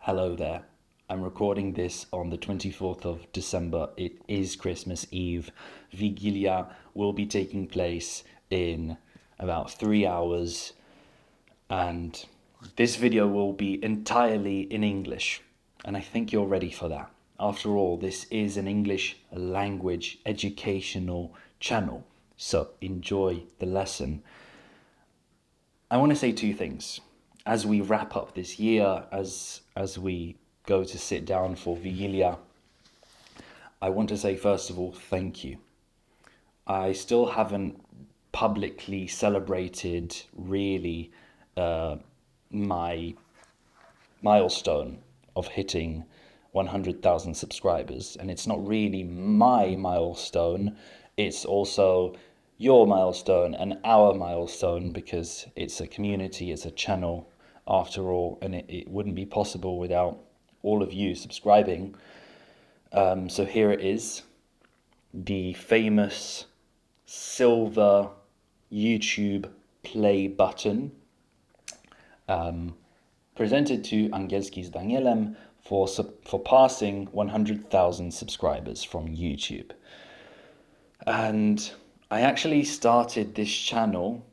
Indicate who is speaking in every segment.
Speaker 1: Hello there. I'm recording this on the 24th of December. It is Christmas Eve. Vigilia will be taking place in about 3 hours, and this video will be entirely in English. And I think you're ready for that. After all, this is an English language educational channel. So enjoy the lesson. I want to say two things as we wrap up this year, as we go to sit down for Vigilia. I want to say, first of all, thank you. I still haven't publicly celebrated really my milestone of hitting 100,000 subscribers, and it's not really my milestone, it's also your milestone and our milestone, because it's a community, it's a channel after all, and it wouldn't be possible without all of you subscribing. So here it is, the famous silver YouTube play button, presented to Angielski z Danielem for passing 100,000 subscribers from YouTube. And I actually started this channel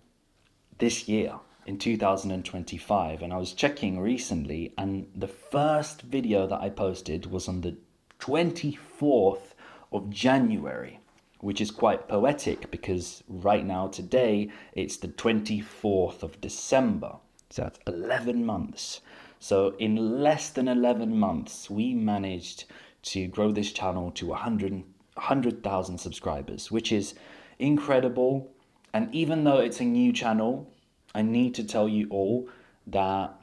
Speaker 1: this year in 2025, and I was checking recently, and the first video that I posted was on the 24th of January, which is quite poetic because right now, today, it's the 24th of December. So that's 11 months. So in less than 11 months, we managed to grow this channel to 100,000 subscribers, which is incredible. And even though it's a new channel, I need to tell you all that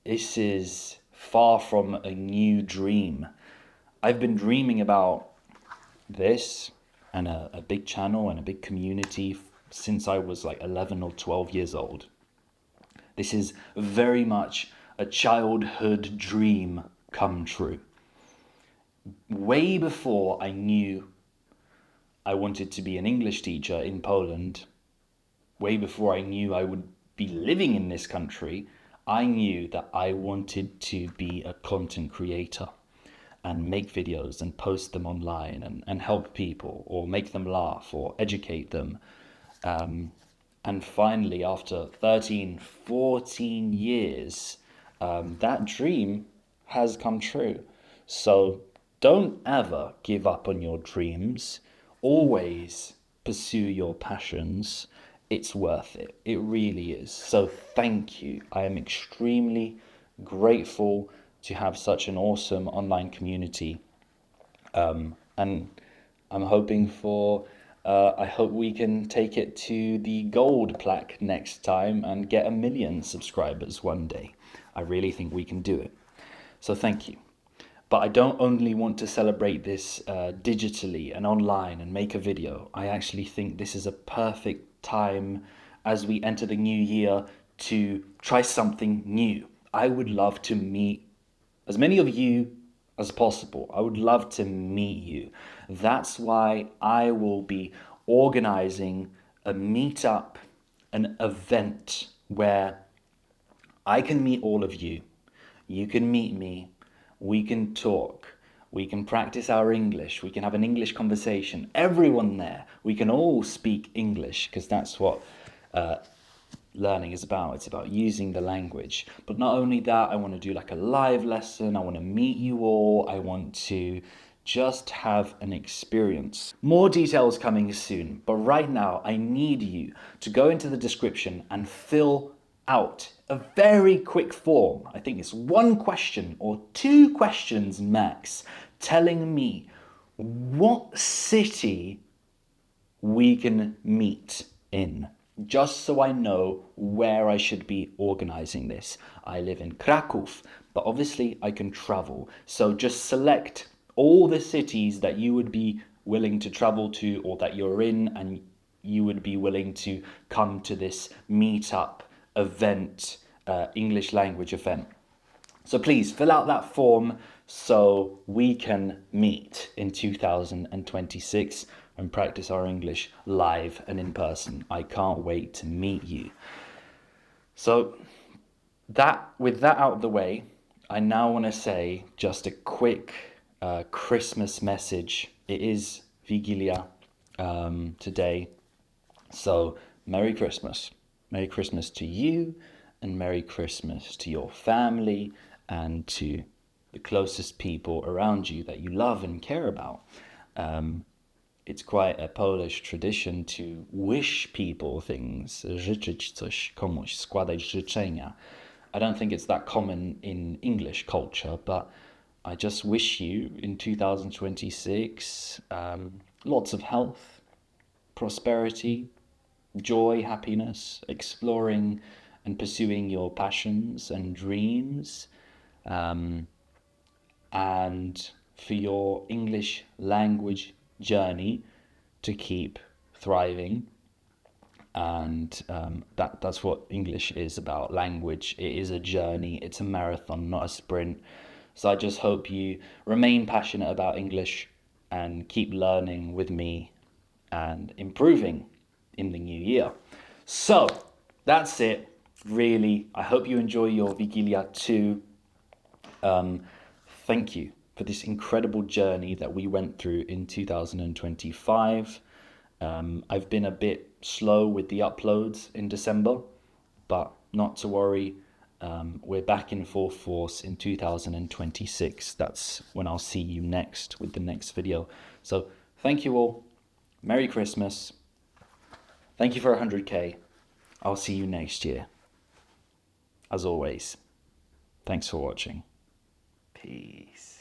Speaker 1: this is far from a new dream. I've been dreaming about this and a big channel and a big community since I was like 11 or 12 years old. This is very much a childhood dream come true. Way before I knew I wanted to be an English teacher in Poland, way before I knew I would be living in this country, I knew that I wanted to be a content creator and make videos and post them online and help people or make them laugh or educate them. And finally, after 13, 14 years, that dream has come true. So don't ever give up on your dreams. Always pursue your passions. It's worth it. It really is. So thank you. I am extremely grateful to have such an awesome online community. And I'm hoping for, I hope we can take it to the gold plaque next time and get 1 million subscribers one day. I really think we can do it. So thank you. But I don't only want to celebrate this digitally and online and make a video. I actually think this is a perfect time as we enter the new year to try something new. I would love to meet as many of you as possible. I would love to meet you. That's why I will be organizing a meetup, an event where I can meet all of you. You can meet me. We can talk. We can practice our English. We can have an English conversation. Everyone there. We can all speak English, because that's what learning is about. It's about using the language. But not only that, I want to do like a live lesson. I want to meet you all. I want to just have an experience. More details coming soon. But right now, I need you to go into the description and fill out a very quick form. I think it's 1 question or 2 questions max, telling me what city we can meet in, just so I know where I should be organizing this. I live in Kraków, but obviously I can travel. So just select all the cities that you would be willing to travel to, or that you're in and you would be willing to come to this meetup event, English language event. So please fill out that form so we can meet in 2026 and practice our English live and in person. I can't wait to meet you. So with that out of the way, I now want to say just a quick Christmas message. It is Vigilia today, so Merry Christmas. Merry Christmas to you, and Merry Christmas to your family and to the closest people around you that you love and care about. It's quite a Polish tradition to wish people things, życzyć coś komuś, składać życzenia. I don't think it's that common in English culture, but I just wish you in 2026 lots of health, prosperity, joy, happiness, exploring and pursuing your passions and dreams, and for your English language journey to keep thriving. And that's what English is about. Language, it is a journey, it's a marathon, not a sprint. So I just hope you remain passionate about English and keep learning with me and improving in the new year. So that's it, really. I hope you enjoy your Vigilia too. Thank you for this incredible journey that we went through in 2025. I've been a bit slow with the uploads in December, but not to worry. We're back in full force in 2026. That's when I'll see you next with the next video. So thank you all. Merry Christmas. Thank you for 100k. I'll see you next year. As always, thanks for watching. Peace.